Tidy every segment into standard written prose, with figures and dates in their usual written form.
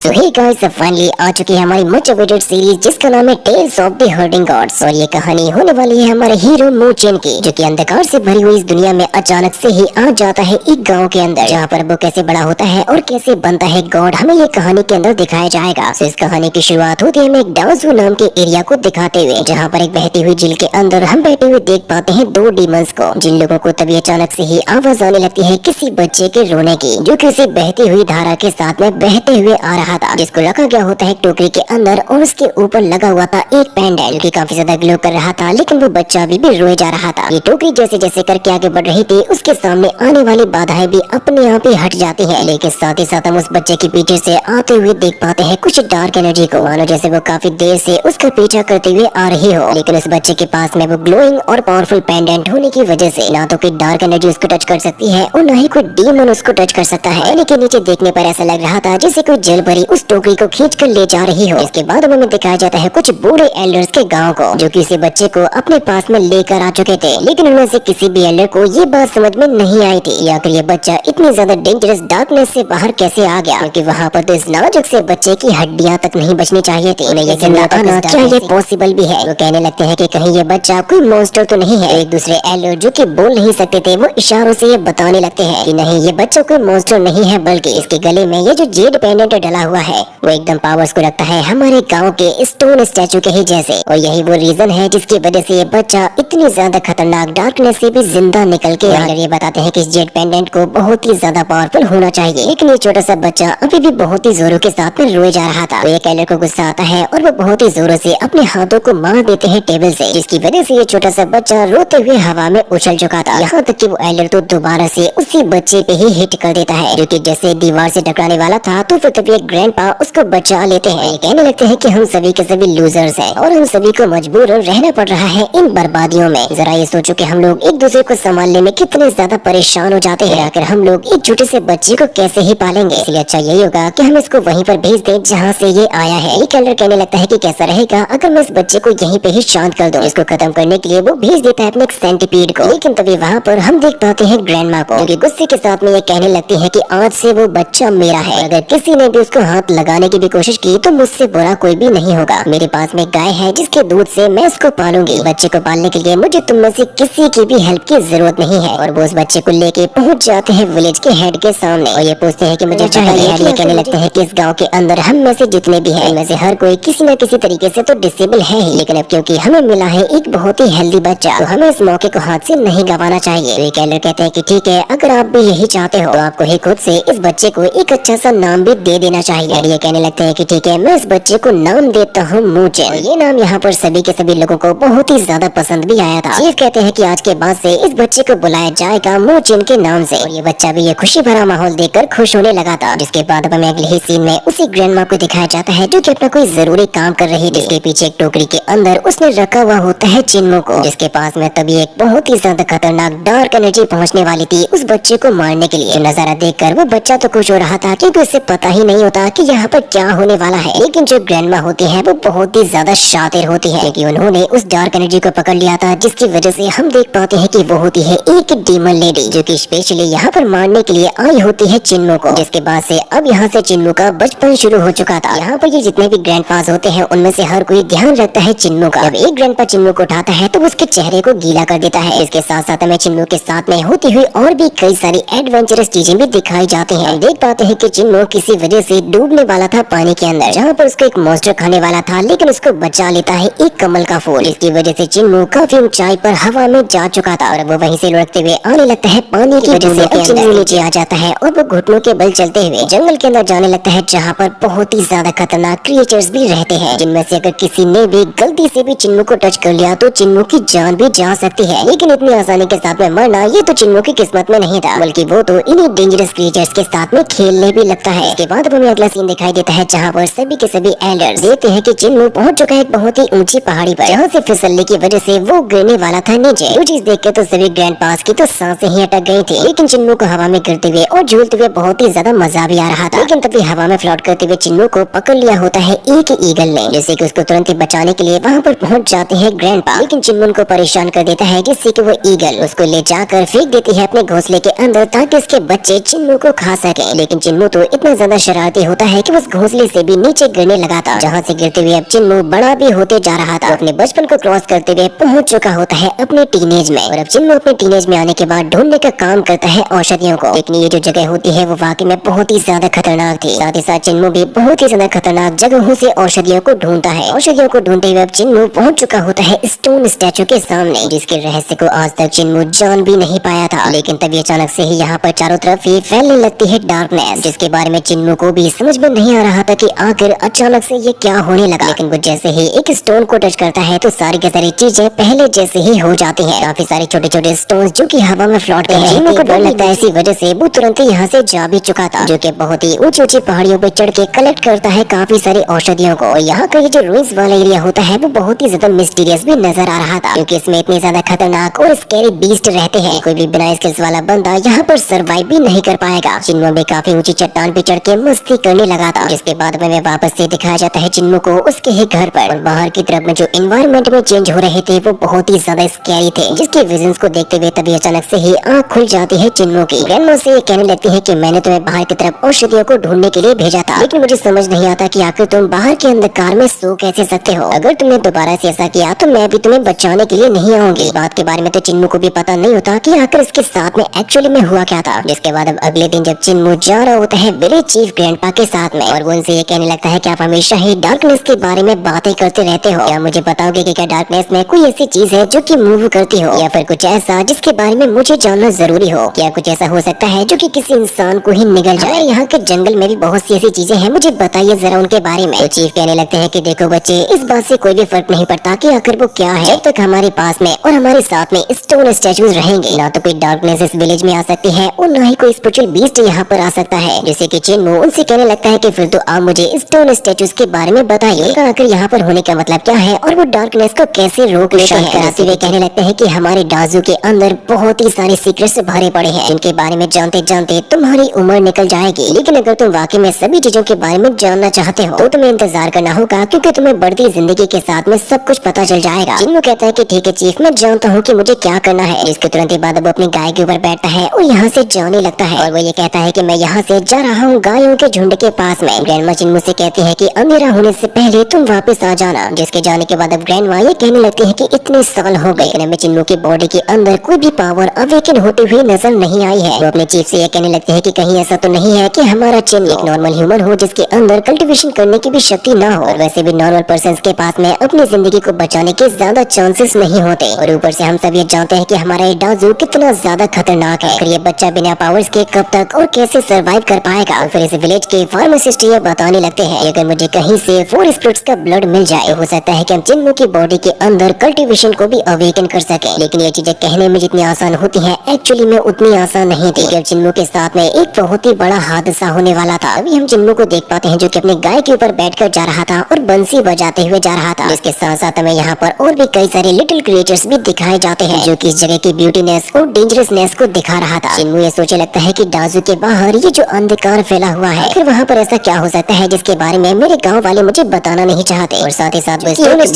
तो hey guys, finally आ चुकी है हमारी मच अवेटेड सीरीज जिसका नाम है tales of the herding gods. और ये कहानी होने वाली है हमारे हीरो मूचेन की, जो कि अंधकार से भरी हुई इस दुनिया में अचानक से ही आ जाता है एक गांव के अंदर, जहाँ पर वो कैसे बड़ा होता है और कैसे बनता है गॉड, हमें ये कहानी के अंदर दिखाया जाएगा। तो इस कहानी की शुरुआत होती है हमें एक डांसू नाम के एरिया को दिखाते हुए, जहाँ पर एक बहती हुई झील के अंदर हम बैठे हुए देख पाते हैं दो डीमंस को, जिन लोगों को तभी अचानक से ही आवाज आने लगती है किसी बच्चे के रोने की, जो किसी बहती हुई धारा के साथ में बहते हुए आ रहा था, जिसको रखा गया होता है एक टोकरी के अंदर और उसके ऊपर लगा हुआ था एक पेंडेंट जो काफी ज्यादा ग्लो कर रहा था। लेकिन वो बच्चा अभी भी रोए जा रहा था। ये टोकरी जैसे जैसे करके आगे बढ़ रही थी, उसके सामने आने वाली बाधाएं भी अपने आप ही हट जाती हैं। लेकिन साथ ही साथ हम उस बच्चे के पीछे से आते हुए देख पाते हैं कुछ डार्क एनर्जी को, मानो जैसे वो काफी देर से उसका पीछा करते हुए आ रही हो। लेकिन उस बच्चे के पास में वो ग्लोइंग और पावरफुल पेंडेंट होने की वजह से ना तो कोई डार्क एनर्जी उसको टच कर सकती है और न ही कोई डीमन उसको टच कर सकता है। लेकिन नीचे देखने पर ऐसा लग रहा था जैसे कोई जल परी उस टोकरी को खींच कर ले जा रही हो। इसके बाद हमें दिखाया जाता है कुछ बूढ़े एल्डर्स के गांव को, जो किसी बच्चे को अपने पास में लेकर आ चुके थे। लेकिन उनमें से किसी भी एल्डर को ये बात समझ में नहीं आई थी आखिर ये बच्चा इतनी ज्यादा डेंजरस डार्कनेस से बाहर कैसे आ गया, क्योंकि वहाँ पर तो इस नाजुक से बच्चे की हड्डियां तक नहीं बचनी चाहिए थी। उन्हें यकीन न आना क्या ये पॉसिबल भी है। वो कहने लगते हैं कि कहीं ये बच्चा कोई मॉन्स्टर तो नहीं है। एक दूसरे एल्डर जो कि बोल नहीं सकते थे, वो इशारों से ये बताने लगते हैं कि नहीं, ये बच्चा कोई मॉन्स्टर नहीं है, बल्कि इसके गले में ये जो जेड पेंडेंट डला हुआ है वो एकदम पावर्स को रखता है हमारे गांव के स्टोन स्टैचू के ही जैसे। और यही वो रीजन है जिसकी वजह से ये बच्चा इतनी ज्यादा खतरनाक डार्कनेस से भी जिंदा निकल के आकर ये बताते हैं कि इस जेड पेंडेंट को बहुत ही ज्यादा पावरफुल होना चाहिए। लेकिन ये छोटा सा बच्चा अभी भी बहुत ही जोरों के साथ में रोए जा रहा था। तो ये कैलर को गुस्सा आता है और वो बहुत ही जोरों से अपने हाथों को मार देते हैं टेबल से, जिसकी वजह से ये छोटा सा बच्चा रोते हुए हवा में उछल चुका था। यहाँ तक कि वो एल्डर तो दोबारा से उसी बच्चे पे ही हिट कर देता है, जो कि जैसे दीवार से टकराने वाला था। तो फिर तभी एक ग्रैंडपा उसको बचा लेते हैं। ये कहने लगते हैं कि हम सभी के सभी लूजर्स हैं और हम सभी को मजबूर रहना पड़ रहा है इन बर्बादियों में। जरा ये सोचो कि हम लोग एक दूसरे को संभालने में कितने ज्यादा परेशान हो जाते हैं, आखिर हम लोग एक छोटे से बच्चे को कैसे ही पालेंगे। इसलिए अच्छा यही होगा कि हम इसको वहीं पर भेज दें जहाँ से ये आया है। ये कैलर कहने लगता है कि कैसा रहेगा अगर मैं इस बच्चे को यहीं पे ही शांत कर दूं। इसको खत्म करने के लिए वो भेज देता है अपने एक सेंटीपीड को। लेकिन तभी वहाँ पर हम देख पाते हैं ग्रैंडमा को, जो गुस्से के साथ में ये कहने लगती है कि आज से वो बच्चा मेरा है। अगर किसी ने भी उसको हाथ लगाने की भी कोशिश की तो मुझसे बुरा कोई भी नहीं होगा। मेरे पास में गाय है जिसके दूध से मैं इसको पालूंगी। बच्चे को पालने के लिए मुझे तुम में से किसी की भी हेल्प की जरूरत नहीं है। और वो उस बच्चे को लेके पहुंच जाते हैं विलेज के हेड के सामने और ये पूछते हैं कि मुझे चाहिए। ये कहने लगते हैं कि इस गांव के अंदर हम में से जितने भी हैं, इनमें से हर कोई किसी न किसी तरीके से तो डिसेबल है ही, लेकिन अब क्योंकि हमें मिला है एक बहुत ही हेल्दी बच्चा, तो हमें इस मौके को हाथ से नहीं गंवाना चाहिए। तो कैलर कहते हैं कि ठीक है, अगर आप भी यही चाहते हो तो आपको ही खुद से इस बच्चे को एक अच्छा सा नाम भी दे देना चाहिए। ये कहने लगते हैं कि ठीक है, मैं इस बच्चे को नाम देता हूँ मूचेन। ये नाम यहाँ पर सभी के सभी लोगों को बहुत ही ज्यादा पसंद भी आया था। चीफ कहते हैं कि आज के बाद से इस बच्चे को बुलाया जाएगा मूचेन के नाम से। और ये बच्चा भी ये खुशी भरा माहौल देखकर खुश होने लगा था। जिसके बाद हमें अगले ही सीन में उसी ग्रैंडमा को दिखाया जाता है, जो कि अपना कोई जरूरी काम कर रही थी। जिसके पीछे एक टोकरी के अंदर उसने रखा हुआ होता है चिन्मो को, जिसके पास में तभी एक बहुत ही ज्यादा खतरनाक डार्क एनर्जी पहुँचने वाली थी उस बच्चे को मारने के लिए। नजारा देखकर वो बच्चा तो खुश हो रहा था, क्योंकि उसे पता ही नहीं होता कि यहाँ पर क्या होने वाला है। लेकिन जो ग्रैंडमा होती है वो बहुत ही ज्यादा शातिर होती है, क्योंकि उन्होंने उस डार्क एनर्जी को पकड़ लिया था, जिसकी वजह से हम देख पाते हैं कि वो होती है एक डीमन लेडी, जो कि स्पेशली यहाँ पर मारने के लिए आई होती है चिन्मो को। जिसके बाद से अब यहाँ से चिन्मो का बचपन शुरू हो चुका था। यहाँ पर ये जितने भी ग्रैंडपास होते हैं उनमें से हर कोई ध्यान रखता है चिन्मो का। जब एक ग्रैंडपा चिन्मो को उठाता है तो उसके चेहरे को गीला कर देता है। इसके साथ साथ हमें चिन्मो के साथ में होती हुई और भी कई सारी एडवेंचरस चीजें भी दिखाई जाती हैं। हम देख पाते हैं कि चिन्मो किसी वजह से डूबने वाला था पानी के अंदर, जहाँ पर उसको एक मॉन्स्टर खाने वाला था, लेकिन उसको बचा लेता है एक कमल का फूल। इसकी वजह से चिन्मो काफी ऊंचाई पर हवा में जा चुका था और वो वहीं से लुढ़कते हुए आने लगता है पानी की वजह से। अब चिन्मो नीचे आ जाता है और वो घुटनों के बल चलते हुए जंगल के अंदर जाने लगता है, जहाँ पर बहुत ही ज्यादा खतरनाक क्रिएचर्स भी रहते हैं, जिनमें से अगर किसी ने भी गलती से भी चिन्मो को टच कर लिया तो चिन्मो की जान भी जा सकती है। लेकिन इतनी आसानी के साथ में मरना ये तो चिन्मो की किस्मत में नहीं था, बल्कि वो तो इन्हीं डेंजरस क्रिएचर्स के साथ में खेलने भी लगता है। इसके बाद हमें अगला सीन दिखाई देता है, जहाँ पर सभी के सभी एल्डर्स देखते हैं कि चिन्मो पहुंच चुका है एक बहुत ही ऊंची पहाड़ी पर, जहाँ से फिसलने की वजह से वो गिरने वाला था नीचे। जो चीज देख के तो सभी ग्रैंडपास की तो सांसें ही अटक गई थी। लेकिन चिन्मो को हवा में गिरते हुए और झूलते हुए बहुत ही ज्यादा मजा भी आ रहा था। लेकिन तभी हवा में फ्लोट करते हुए चिन्मो को पकड़ लिया होता है एक ईगल ने, जैसे कि उसको तुरंत ही बचाने के लिए वहाँ पर पहुँच जाते हैं ग्रैंडपा। लेकिन चिन्मो को परेशान कर देता है, जिससे कि वो ईगल उसको ले जाकर फेंक देती है अपने घोंसले के अंदर, ताकि उसके बच्चे चिन्मो को खा सके। लेकिन चिन्मो तो इतना ज्यादा शरारती होता है कि उस घोंसले से भी नीचे गिरने लगा था, जहाँ से गिरते हुए अब चिन्मू बड़ा भी होते जा रहा था। अपने बचपन को क्रॉस करते हुए पहुंच चुका होता है अपने टीनेज में, और अब चिन्मू अपने टीनेज में आने के बाद ढूंढने का काम करता है औषधियों को। लेकिन ये जो जगह होती है वो वाकई में बहुत ही ज्यादा खतरनाक थी। साथ ही साथ चिन्मू भी बहुत ही ज्यादा खतरनाक जगहों से औषधियों को ढूंढता है। औषधियों को ढूंढते हुए अब चिन्मू पहुंच चुका होता है स्टोन स्टैचू के सामने, जिसके रहस्य को आज तक चिन्मू जान भी नहीं पाया था। लेकिन तभी अचानक से ही यहाँ पर चारों तरफ ही फैलने लगती है डार्कनेस, जिसके बारे में चिन्मू को भी समझ में नहीं आ रहा था कि आखिर अचानक से ये क्या होने लगा। लेकिन वो जैसे ही एक स्टोन को टच करता है तो सारी की सारी चीजें पहले जैसे ही हो जाती हैं। काफी सारे छोटे छोटे स्टोन्स जो कि हवा में फ्लोट कर रहे हैं। चिन्मू को डर लगता है, इसी वजह से वो तुरंत ही यहाँ से जा भी चुका था, जो कि बहुत ही ऊंची ऊंची पहाड़ियों पे चढ़ के कलेक्ट करता है काफी सारी औषधियों को। और यहाँ का ये जो रूइंस वाला एरिया होता है वो बहुत ही ज्यादा मिस्टीरियस भी नजर आ रहा था, क्योंकि इसमें इतने ज्यादा खतरनाक और स्कैरी बीस्ट रहते हैं। कोई भी बिना स्किल्स वाला बंदा यहाँ पर सर्वाइव भी नहीं कर पाएगा। चिन्मू भी काफी ऊंची चट्टान पे चढ़ के मस्ती करने लगा था, जिसके बाद में वापस से दिखाया जाता है चिन्मू को उसके ही घर पर। और बाहर की तरफ में जो एनवायरनमेंट में चेंज हो रहे थे वो बहुत ही ज्यादा स्कैरी थे, जिसके विजन्स को देखते हुए तभी अचानक से ही आँख खुल जाती है चिन्मू की। ग्रैंडमा से ये कहने लगती है कि मैंने तुम्हें बाहर की तरफ औषधियों को ढूंढने के लिए भेजा था, लेकिन मुझे समझ नहीं आता कि आखिर तुम बाहर के अंधकार में सो कैसे सकते हो। अगर तुमने दोबारा से ऐसा किया तो मैं भी तुम्हें बचाने के लिए नहीं आऊंगी। इस बात के बारे में तो चिन्मू को भी पता नहीं होता कि आखिर इसके साथ में एक्चुअली में हुआ क्या था। जिसके बाद अब अगले दिन जब चिन्मू जा रहा होता है विलेज चीफ ग्रैंडपा के साथ में, और वो उनसे ये कहने लगता है कि आप हमेशा ही डार्कनेस के बारे में बातें करते रहते हो, क्या मुझे बताओगे कि क्या डार्कनेस में कोई ऐसी चीज है जो कि मूव करती हो, या फिर कुछ ऐसा जिसके बारे में मुझे जानना जरूरी हो। क्या कुछ ऐसा हो सकता है जो कि किसी इंसान को ही निगल जाए। यहाँ के जंगल में भी बहुत सी ऐसी चीजें हैं, मुझे बताइए जरा उनके बारे में। तो चीफ कहने लगते हैं कि देखो बच्चे, इस बात से कोई भी फर्क नहीं पड़ता कि आखिर वो क्या है। जब तक हमारे पास में और हमारे साथ में स्टोन स्टैचूज रहेंगे, ना तो कोई डार्कनेस इस विलेज में आ सकती है और ना ही कोई स्पिरिचुअल बीस्ट यहाँ पर आ सकता है। जैसे कि चिन्मू उनसे कहने लगता है कि फिर तो आप मुझे स्टोन स्टैचूज के बारे में बताइए, आखिर यहाँ पर होने का मतलब क्या है और वो डार्कनेस को कैसे रोक लेते हैं। कराते हुए कहने लगते हैं कि हमारे डाजू के अंदर बहुत ही सारे सीक्रेट्स भरे पड़े हैं, जिनके बारे में जानते जानते तुम्हारी उम्र निकल जाएगी। लेकिन अगर तुम वाकई में सभी चीजों के बारे में जानना चाहते हो तो तुम्हें इंतजार करना होगा, क्योंकि तुम्हें बढ़ती जिंदगी के साथ में सब कुछ पता चल जाएगा। चिन्मू कहता है कि ठीक है चीफ, मैं जानता हूँ कि मुझे क्या करना है। इसके तुरंत बाद वो अपनी गाय के ऊपर बैठता है और यहाँ से जाने लगता है, और वो ये कहता है कि मैं यहाँ से जा रहा हूँ गायों के झुंड के पास में। ग्रैंडमा चिन्मू से कहती है कि अंधेरा होने से पहले तुम वापस आ जाना। जिसके जाने के बाद अब ग्रैंडमा ये कहने लगती है कि इतने साल हो गए, लेकिन हमें चिन्मू की बॉडी के अंदर कोई भी पावर अवेकन होते हुए नजर नहीं आई है। वो अपने चीफ से ये कहने लगते हैं कि कहीं ऐसा तो नहीं है कि हमारा चिन्मू एक नॉर्मल ह्यूमन हो जिसके अंदर कल्टीवेशन करने की भी शक्ति ना हो, और वैसे भी नॉर्मल पर्सन के पास में अपनी जिंदगी को बचाने के ज्यादा चांसेस नहीं होते। और ऊपर से हम सब ये जानते हैं कि हमारा ये डाजू कितना ज्यादा खतरनाक है। ये बच्चा बिना पावर्स के कब तक और कैसे सरवाइव कर पाएगा। फिर इस विलेज के फार्मासिस्ट ये बताने लगते हैं अगर मुझे कहीं से 4 स्पिरिट्स का ब्लड मिल जाए तो हो सकता है कि हम चिन्मू की बॉडी के अंदर कल्टीवेशन को भी अवेकन कर सके। लेकिन ये चीजें कहने में जितनी आसान होती हैं एक्चुअली में उतनी आसान नहीं थी। जब चिन्मू के साथ में एक बहुत ही बड़ा हादसा होने वाला था, अभी हम चिन्मू को देख पाते हैं जो कि अपने गाय के ऊपर बैठकर जा रहा था और बंसी बजाते हुए जा रहा था। इसके साथ साथ हमें यहाँ पर और भी कई सारे लिटिल क्रिएचर्स भी दिखाए जाते हैं जो कि इस जगह की ब्यूटीनेस और डेंजरसनेस को दिखा रहा था। चिन्मू ये सोचे लगता है कि डाजू के बाहर ये जो अंधकार फैला हुआ है, फिर वहाँ पर ऐसा क्या हो सकता है जिसके बारे में मेरे गाँव वाले मुझे बताना नहीं चाहते। और साथ ही साथ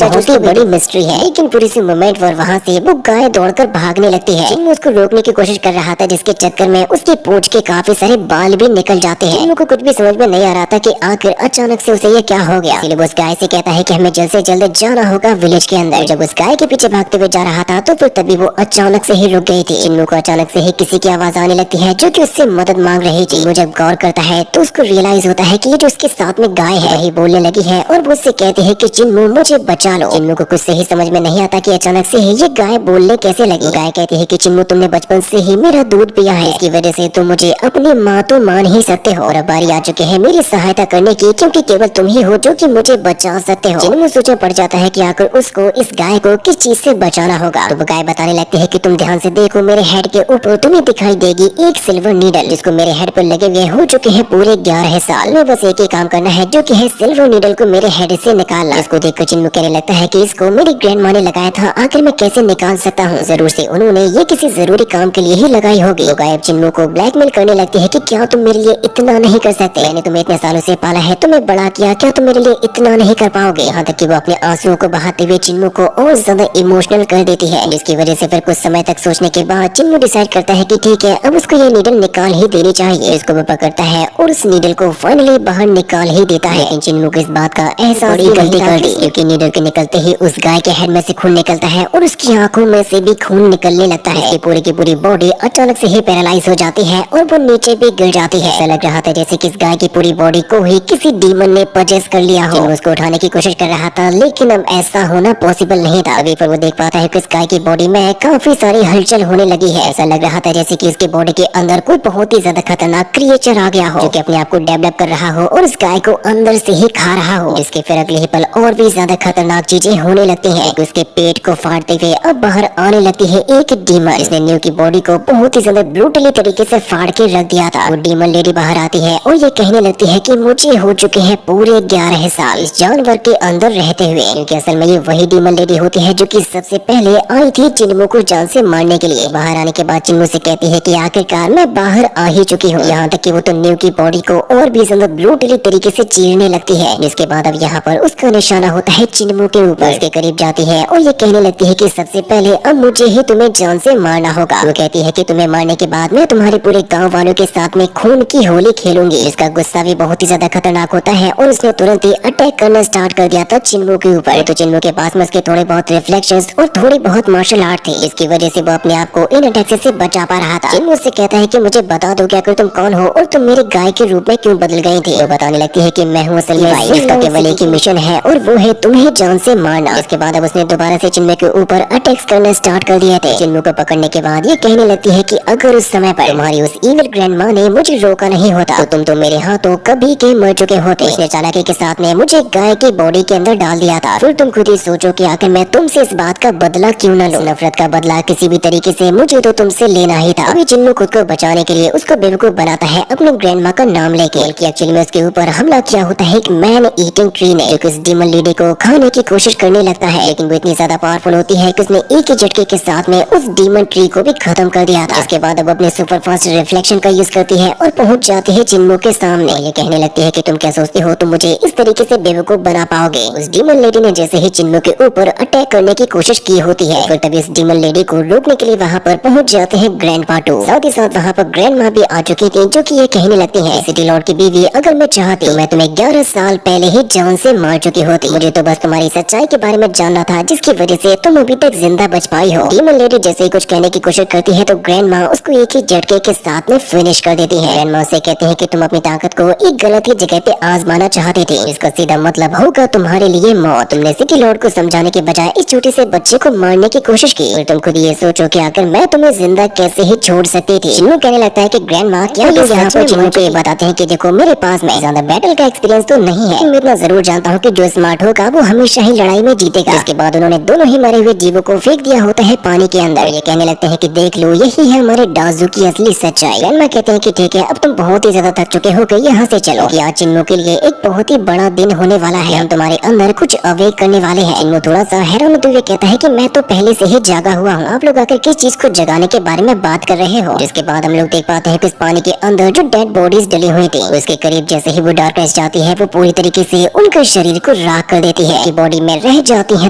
बहुत ही बड़ी मिस्ट्री है। लेकिन पूरी सी मोमेंट पर वहाँ से वो गाय दौड़कर भागने लगती है। चिन्मू उसको रोकने की कोशिश कर रहा था, जिसके चक्कर में उसकी पूंछ के काफी सारे बाल भी निकल जाते हैं। चिन्मू को कुछ भी समझ में नहीं आ रहा था कि आखिर अचानक से उसे ये क्या हो गया। इसलिए वो उस गाय से कहता है कि हमें जल्द से जल्द जाना होगा विलेज के अंदर। जब उस गाय के पीछे भागते हुए जा रहा था तो फिर तभी वो अचानक से ही रुक गई थी। चिन्मू को अचानक से ही किसी की आवाज आने लगती है जो कि उससे मदद मांग रही थी। वो जब गौर करता है तो उसको रियलाइज होता है कि ये जो उसके साथ में गाय है वही बोलने लगी है और वो उससे कहती है कि चिन्मू मुझे बचा लो। चिन्मू को कुछ सही समझ में नहीं आता कि अचानक से ही ये गाय बोलने कैसे लगी। गाय कहती है कि चिन्मू तुमने बचपन से ही मेरा दूध पिया है, इसकी वजह से तुम मुझे अपनी माँ तो मान ही सकते हो, और अब बारी आ चुकी है मेरी सहायता करने की, क्योंकि केवल तुम ही हो जो कि मुझे बचा सकते हो। चिन्मू सोच में पड़ जाता है कि आखिर उसको इस गाय को किस चीज से बचाना होगा। तो वो गाय बताने लगती है कि तुम ध्यान से देखो, मेरे हेड के ऊपर तुम्हें दिखाई देगी एक सिल्वर नीडल, जिसको मेरे हेड पर लगे हुए हो चुके हैं पूरे 11 साल में। बस एक ही काम करना है जो कि है सिल्वर नीडल को मेरे हेड से निकालना। इसको देखकर चिन्मू कहने लगता है कि इसको मेरी ग्रैंडमा ने लगाया था, आखिर मैं कैसे निकाल सकता हूँ। जरूर से उन्होंने ये किसी जरूरी काम के लिए ही लगाई होगी। तो गाय चिन्मू को ब्लैकमेल करने लगती है कि क्या तुम मेरे लिए इतना नहीं कर सकते, मैंने तुम्हें इतने सालों से पाला है, तुम्हें बड़ा किया, क्या तुम मेरे लिए इतना नहीं कर पाओगे। यहाँ तक कि वो अपने आंसुओं को बहाते हुए चिन्मू को और ज्यादा इमोशनल कर देती है, जिसकी वजह से फिर कुछ समय तक सोचने के बाद चिन्मू डिसाइड करता है कि ठीक है अब उसको ये नीडल निकाल ही देनी चाहिए। इसको वो पकड़ता है और उस नीडल को को फाइनली बाहर निकाल ही देता है। लेकिन चिन्मू को इस बात का एहसास बड़ी गलती कर दी, क्योंकि नीडल के निकलते ही उस गाय के हेड में से खून निकलता है और उसकी आंखों में से भी खून निकलने लगता है। उसकी पूरी की पूरी बॉडी अचानक से ही पैरालाइज हो जाती है और वो नीचे भी गिर जाती है। ऐसा लग रहा था जैसे कि इस गाय की पूरी बॉडी को ही किसी डीमन ने पजेस कर लिया हो। उसको उठाने की कोशिश कर रहा था, लेकिन अब ऐसा होना पॉसिबल नहीं था। अभी पर वो देख पाता है कि इस गाय की बॉडी में काफी सारी हलचल होने लगी है। ऐसा लग रहा था जैसे कि उसकी बॉडी के अंदर कोई बहुत ही ज्यादा खतरनाक क्रिएचर आ गया हो, जो कि अपने आप को डेवलप कर रहा हो और उस गाय को अंदर से ही खा रहा हो, जिसके फिर अगले ही पल और भी ज्यादा खतरनाक चीजें होने लगती हैं। उसके पेट को फाड़ते हुए अब बाहर आने लगती है एक डीमन, जिसने न्यू की बॉडी को बहुत ही ज्यादा ब्रूटली तरीके से फाड़ के रख दिया था। वो डीमन लेडी बाहर आती है और ये कहने लगती है कि मुझे हो चुके हैं पूरे 11 साल इस जानवर के अंदर रहते हुए, क्योंकि असल में ये वही डीमन लेडी होती है जो कि सबसे पहले आई थी चिन्मू को जान से मारने के लिए। बाहर आने के बाद चिन्मू से कहती है कि आखिरकार मैं बाहर आ ही चुकी हूँ। यहाँ तक कि वो तो न्यू की बॉडी को और भी ज्यादा ब्रूटली तरीके से चीरने लगती है, जिसके बाद अब यहाँ पर उसका निशाना होता है चिन्मू के ऊपर। उसके करीब जाती है और ये कहने लगती है कि सबसे पहले अब मुझे ही तुम्हें जान से मारना होगा। वो कहती है कि तुम्हें मारने के बाद मैं तुम्हारे पूरे गाँव वालों के साथ में खून की होली खेलूंगी। इसका गुस्सा भी बहुत ही ज्यादा खतरनाक होता है और उसने तुरंत ही अटैक करना स्टार्ट कर दिया था चिन्मू के ऊपर। तो चिन्मू के पास में उसके थोड़े बहुत रिफ्लेक्शंस और थोड़ी बहुत मार्शल आर्ट थे, इसकी वजह से वो अपने आप को इन अटैक से बचा पा रहा था। चिन्मू से कहता है कि मुझे बता दो कि आखिर तुम कौन हो और तुम मेरे गाय के रूप में क्यों बदल गई थी। वो बताने लगती है कि मैं हूँ असल में इसका केवल एक ही मिशन है और वो है तुम्हें जान से मारना। इसके बाद अब उसने दोबारा से चिन्मू के ऊपर अटैक्स करना स्टार्ट कर दिए थे। चिन्मू को पकड़ने के बाद ये कहने लगती है कि अगर उस समय पर तुम्हारी उस इविल ग्रैंडमा ने मुझे रोका नहीं होता तो तुम मेरे हाथों कभी के मर चुके होते। उसने चालाकी के साथ में मुझे गाय की बॉडी के अंदर डाल दिया था। फिर तुम खुद ही सोचो कि आखिर मैं तुमसे इस बात का बदला क्यों न लूं। नफरत का बदला किसी भी तरीके से मुझे तो तुमसे लेना ही था। अभी चिन्मू खुद को बचाने के लिए उसको बेवकूफ बनाता है अपने ग्रैंडमा का नाम लेके, बल्कि एक्चुअली में उसके ऊपर हमला किया होता है एक मैन ईटिंग ट्री ने, जो कि उस डीमन लेडी को खाने की कोशिश करने लगता है। लेकिन वो इतनी ज्यादा पावरफुल होती है कि उसने एक ही झटके के साथ में उस डीमन ट्री को भी खत्म कर दिया था। इसके बाद अब अपने सुपर फास्ट रिफ्लेक्शन का यूज करती है और पहुंच जाती है चिन्मू के सामने। ये कहने लगती है कि तुम क्या सोचते हो तुम मुझे इस तरीके से बेवकूफ बना पाओगे। उस डीमन लेडी ने जैसे ही चिन्मू के ऊपर अटैक करने की कोशिश की होती है, फिर तभी इस डीमन लेडी को रोकने के लिए वहाँ पर पहुंच जाते हैं ग्रैंडपा टू। साथ ही साथ वहाँ पर ग्रैंडमा भी आ चुकी थी, जो कि ये कहने लगती है सिटी लॉर्ड की बीवी, अगर मैं चाहती तो मैं तुम्हें 11 साल पहले ही जान से मार चुकी होती। मुझे तो बस तुम्हारी सच्चाई के बारे में जानना था, जिसकी वजह से तुम अभी तक जिंदा बच पाई हो। डीमन लेडी जैसे ही कुछ कहने की कोशिश करती है तो ग्रैंडमा उसको एक ही झटके के साथ में फिनिश कर देती है। ग्रैंडमा से कहते हैं कि तुम अपनी ताकत को एक गलत ही जगह पे आजमाना चाहते थे, इसका सीधा मतलब होगा तुम्हारे लिए मौत। तुमने सिटी लॉर्ड को समझाने के बजाय इस छोटे से बच्चे को मारने की कोशिश की। और तुम खुद ये सोचो कि आखिर मैं तुम्हें जिंदा कैसे ही छोड़ सकती थी। चिन्मू कहने लगता है कि ग्रैंडमा क्या लोग यहाँ पर चिन्मू को ये बताते हैं कि देखो मेरे पास में ज्यादा बैटल का एक्सपीरियंस तो नहीं है, मैं इतना जरूर जानता हूँ कि जो स्मार्ट होगा वो हमेशा ही लड़ाई में जीतेगा। इसके बाद उन्होंने दोनों ही मरे हुए जीवों को फेंक दिया होता है पानी के अंदर। ये कहने लगते हैं कि देख लो यही है हमारे डाजू की असली सच्चाई। ग्रैंडमा कहते हैं कि ठीक है अब तुम बहुत ही ज्यादा थक चुके हो गए, यहाँ से चलो कि आज चिन्मू के लिए एक बहुत ही बड़ा दिन होने वाला है, हम तुम्हारे अंदर कुछ अवेक करने वाले हैं। चिन्मू थोड़ा सा हैरान होते हुए कहता है कि मैं तो पहले से ही जागा हुआ हूँ, आप लोग आकर किस चीज को जगाने के बारे में बात कर रहे हो। जिसके बाद हम लोग देख पाते हैं कि इस पानी के अंदर जो डेड बॉडीज डली हुई थी, उसके करीब जैसे ही वो डार्कनेस जाती है वो पूरी तरीके से उनके शरीर को राख कर देती है। बॉडी में रह जाती है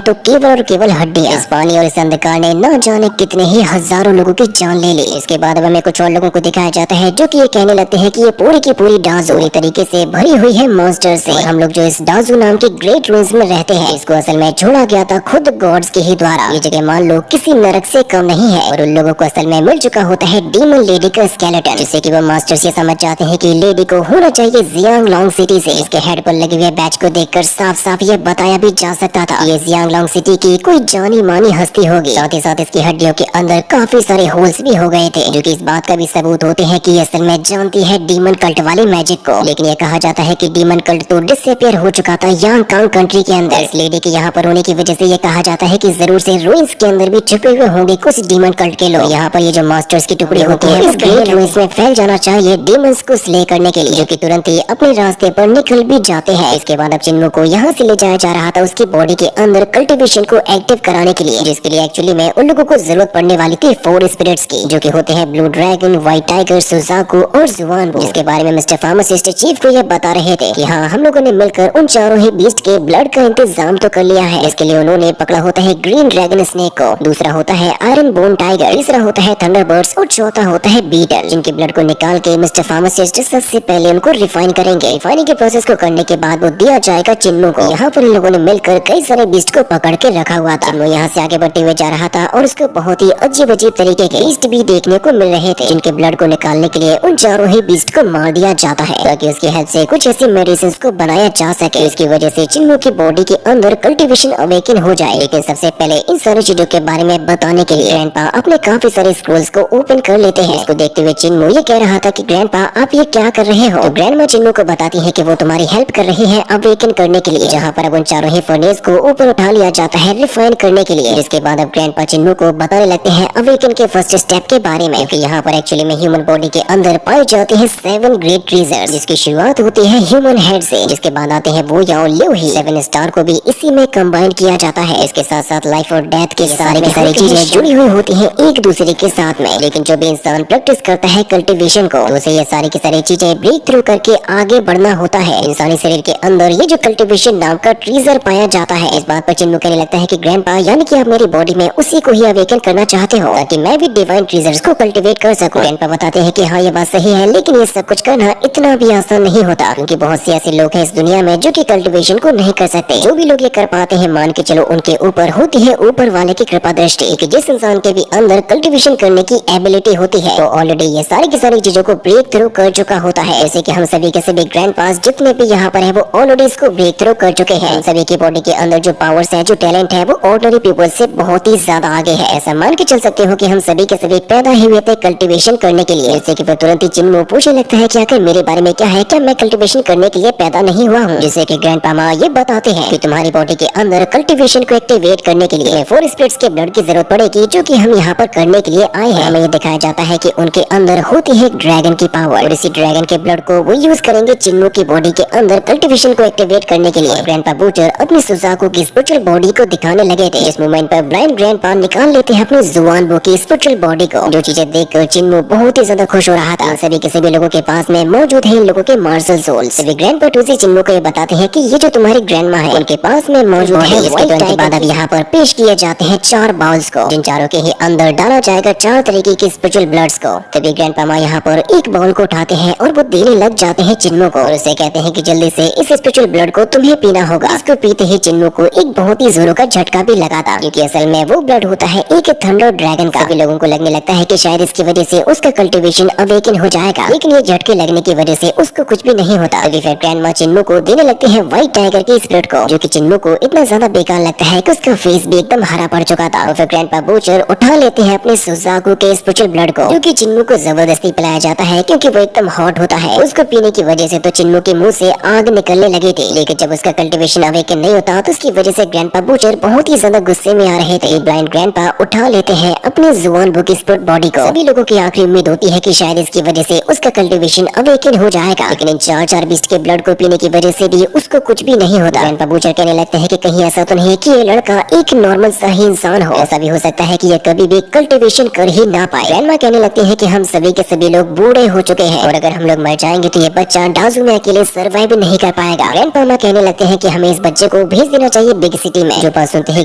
तो केवल और केवल हड्डियां। इस पानी और इस अंधकार ने न जाने कितने ही हजारों लोगों की जान ले ली। इसके बाद अब हमें कुछ और लोगों को दिखाया जाता है जो कि ये कहने लगते हैं कि ये पूरी की पूरी डाजू पूरी तरीके से भरी हुई है मॉन्स्टर से। और हम लोग जो इस डाजू नाम की ग्रेट रूइंस में रहते हैं, इसको असल में छोड़ा गया था खुद गॉड्स के ही द्वारा। ये जगह मान लो किसी नरक से कम नहीं है और उन लोगों को असल में मिल चुका होता है डीमन लेडी का स्केलेटन, जिससे कि वो मास्टर्स ये समझ जाते हैं कि लेडी को होना चाहिए जियांग लॉन्ग सिटी से। इसके हेड पर लगे हुए बैच को देखकर साफ साफ ये बताया भी जा सकता था ये जियांग लॉन्ग सिटी की कोई जानी मानी हस्ती होगी। साथ ही साथ इसकी हड्डियों के अंदर काफी सारे होल्स भी हो गए थे, जो कि इस बात का भी सबूत होते हैं कि असल में जानती है डीमन कल्ट वाले मैजिक को। लेकिन ये कहा जाता है कि डीमन कल्ट तो डिसअपियर हो चुका था यांग कांग कंट्री के अंदर। इस लेडी के यहाँ पर होने की वजह से ये कहा जाता है कि जरूर से रूइंस के अंदर भी छुपे हुए होंगे कुछ डीमन कल्ट के लोग। यहाँ पर ये जो मास्टर्स की टुकड़ी होती है इस ग्रेट रूइंस में फैल जाना चाहिए डीमंस को स्ले करने के लिए, जो कि तुरंत ही अपने रास्ते पर निकल भी जाते हैं। इसके बाद अब चिन्मू को यहाँ से ले जाया जा रहा था उसकी बॉडी के अंदर कल्टीवेशन को एक्टिव कराने के लिए, जिसके लिए एक्चुअली में उन लोगों को जरूरत पड़ने वाली थी 4 स्पिरिट्स की, जो कि होते हैं blue dragon, white tiger, Suzaku और जुआनबो। जिसके बारे में मिस्टर फार्मासिस्ट चीफ को ये बता रहे थे कि हाँ हम लोगों ने मिलकर उन चारों ही बीस्ट के ब्लड का इंतजाम तो कर लिया है। इसके लिए उन्होंने पकड़ा होता है ग्रीन ड्रैगन स्नेक को, दूसरा होता है आयरन बोन टाइगर, तीसरा होता है थंडरबर्ड्स और चौथा होता है बीटल, जिनके ब्लड को निकाल के मिस्टर फार्मासिस्ट सबसे पहले पहले उनको रिफाइन करेंगे। रिफाइनिंग के प्रोसेस को करने के बाद वो दिया जाएगा चिन्नू को। यहाँ पर इन लोगों ने मिलकर कई सारे बीस्ट को पकड़ के रखा हुआ था। चिन्नू यहाँ से आगे बढ़ते हुए जा रहा था और उसको बहुत ही अजीब अजीब तरीके के बीस्ट भी देखने को मिल रहे थे, जिनके ब्लड को निकालने के लिए उन चारों ही बीस्ट को मार दिया जाता है ताकि उसकी हेल्प से कुछ ऐसी मेडिसिन को बनाया जा सके, इसकी वजह से चिन्नू की बॉडी के अंदर कल्टीवेशन अवेकन हो जाए। लेकिन सबसे पहले इन सारी चीजों के बारे में बताने के लिए ग्रैंडपा अपने काफी सारे स्क्रोल्स को ओपन कर लेते हैं। इसको देखते हुए चिन्नू ये कह रहा था कि ग्रैंडपा आप ये क्या कर रहे हो। तो ग्रैंडमा चिन्नू को बताती है कि वो तुम्हारी हेल्प कर रही है अवेकन करने के लिए, जहाँ पर अब उन चारों ही फर्नेस को ऊपर उठा लिया जाता है रिफाइन करने के लिए। जिसके बाद अब ग्रैंडपा चिन्नू को बताने लगते हैं अवेकन के फर्स्ट स्टेप के बारे में, क्योंकि यहाँ पर एक्चुअली में ह्यूमन बॉडी के अंदर पाए जाते हैं 7 ग्रेट ट्रीजर्स, जिसकी शुरुआत होती है ह्यूमन हेड से। जिसके बाद आते हैं वो याओ लिu ही। 7 स्टार को भी इसी में कंबाइन किया जाता है। इसके साथ साथ लाइफ और डेथ के सारी चीजें जुड़ी हुई होती हैं एक दूसरे के साथ में। लेकिन जो भी इंसान प्रैक्टिस करता है कल्टीवेशन को, तो उसे ये सारी की सारी चीजें ब्रेक थ्रू करके आगे बढ़ना होता है। इंसानी शरीर के अंदर ये जो कल्टीवेशन नाम का ट्रीजर पाया जाता है, इस बात पर चिन्नू कहने लगता है कि ग्रैंडपा यानी कि आप मेरी बॉडी में उसी को ही अवेकन करना चाहते हो ताकि मैं भी डिवाइन ट्रीजर्स को कल्टीवेट कर सकूं। ग्रैंडपा बताते हैं कि हाँ ये बात सही है, लेकिन ये सब कुछ करना इतना भी आसान नहीं होता, क्योंकि बहुत से ऐसे लोग हैं इस दुनिया में जो कि कल्टीवेशन को नहीं कर सकते। जो भी लोग ये कर पाते हैं मान के चलो उनके ऊपर होती है ऊपर वाले की कृपा दृष्टि, कि जिस इंसान के भी अंदर कल्टीवेशन करने की एबिलिटी होती है तो ऑलरेडी ये सारी की सारी चीजों को ब्रेक थ्रू कर चुका होता है। जैसे कि हम सभी के सभी ग्रैंडपास जितने भी यहाँ पर है वो ऑलरेडी इसको ब्रेक थ्रू कर चुके हैं। सभी की बॉडी के अंदर जो पावर्स है, जो टैलेंट है, वो ऑर्डिनरी पीपल से बहुत ही ज्यादा आगे है। ऐसा मान के चल सकते हो कि हम सभी के सभी पैदा ही हुए थे कल्टीवेशन करने के लिए। जैसे कि फिर तुरंत ही चिन्नू पूछने लगता है कि आखिर मेरे बारे में क्या है, क्या मैं कल्टीवेशन करने के लिए पैदा नहीं हुआ हूँ। जिससे कि ग्रैंडपा माँ ये बताते हैं कि तुम्हारी बॉडी के अंदर कल्टीवेशन को एक्टिवेट करने के लिए 4 स्पिरिट्स के ब्लड की जरूरत पड़ेगी, जो कि हम यहाँ पर करने के लिए आए हैं। हमें ये दिखाया जाता है कि उनके अंदर होती है ड्रैगन की पावर, और इसी ड्रैगन के ब्लड को वो यूज करेंगे चिन्नू की बॉडी के अंदर कल्टीवेशन को एक्टिवेट करने के लिए। ग्रैंडपा बूचर अपनी सुजाकू की स्पिरिचुअल बॉडी को दिखाने लगे थे। इस मोमेंट पर ब्लाइंड ग्रैंडपा निकाल लेते हैं अपनी जुआनबो की स्पिरिचुअल बॉडी को, जो चीजें देखकर चिन्नू बहुत ही ज्यादा खुश हो रहा था। सभी के सभी लोगों के पास में मौजूद है इन लोगों के मार्शल सोल्स। ग्रैंडपा टूजी चिन्नू को ये बताते हैं कि ये जो तुम्हारी ग्रैंडमा है उनके पास में मौजूद है। इसके तुरंत बाद अब यहाँ पर पेश किए जाते हैं 4 बाउल्स को, जिन चारों के ही अंदर डाला जाएगा 4 तरीके के स्पिरिचुअल ब्लड्स को। तभी ग्रैंडपा माँ यहाँ पर एक बाउल को उठाते हैं और वो देने लग जाते हैं चिन्नू को, और उसे कहते हैं कि जल्दी से इस स्पिरिचुअल ब्लड को तुम्हें पीना होगा। इसको पीते ही चिन्नू को एक बहुत ही जोरों का झटका भी लगा था, क्योंकि असल में वो ब्लड होता है एक थंडर ड्रैगन का। सभी लोगों को लगने लगता है कि शायद इसकी वजह से उसका कल्टीवेशन अवेकन हो जाएगा, लेकिन ये झटके लगने की वजह से उसको कुछ भी नहीं होता। अभी फिर ग्रैंडमा चिन्नू को देने लगते हैं व्हाइट टाइगर के स्पिरिट को, जो कि चिन्नू को इतना ज्यादा बेकार लगता है कि उसका फेस भी एकदम हरा पड़ चुका था। और फिर ग्रैंडपा बूचर उठा लेते हैं अपने सुजाकू के स्पिरिचुअल ब्लड को, जो कि चिन्नू को जबरदस्ती पिलाया जाता है क्योंकि वो एकदम हॉट होता है। उसको पीने की वजह से तो चिन्नू के मुंह से आग निकलने लगी थी, लेकिन जब उसका कल्टीवेशन अवेकन नहीं होता तो उसकी वजह से ग्रैंडपा बूचर बहुत ही ज्यादा गुस्से में आ रहे थे। ब्लाइंड ग्रैंडपा उठा लेते हैं अपने जुआनबो की स्पिरिट बॉडी को। सभी लोगों की आखिरी उम्मीद होती है कि शायद इसकी वजह से उसका कल्टीवेशन अवेकन हो जाएगा, लेकिन इन 4 बीस्ट के ब्लड को पीने की वजह से भी उसको कुछ भी नहीं होता। ग्रैंडपा बूचर कहने लगते हैं कि कहीं ऐसा तो नहीं है कि ये लड़का एक नॉर्मल सा ही इंसान हो, ऐसा भी हो सकता है कि ये कभी भी कल्टीवेशन कर ही ना पाए। ग्रैंडमा कहने लगते हैं कि हम सभी के सभी लोग बूढ़े हो चुके हैं और अगर हम लोग मर जाएंगे तो ये बच्चा डाजू में अकेले सर्वाइव नहीं कर पाएगा। ग्रैंडपा माँ कहने लगते हैं कि हमें इस बच्चे को भेज देना चाहिए बिग सिटी में। जो बात सुनते ही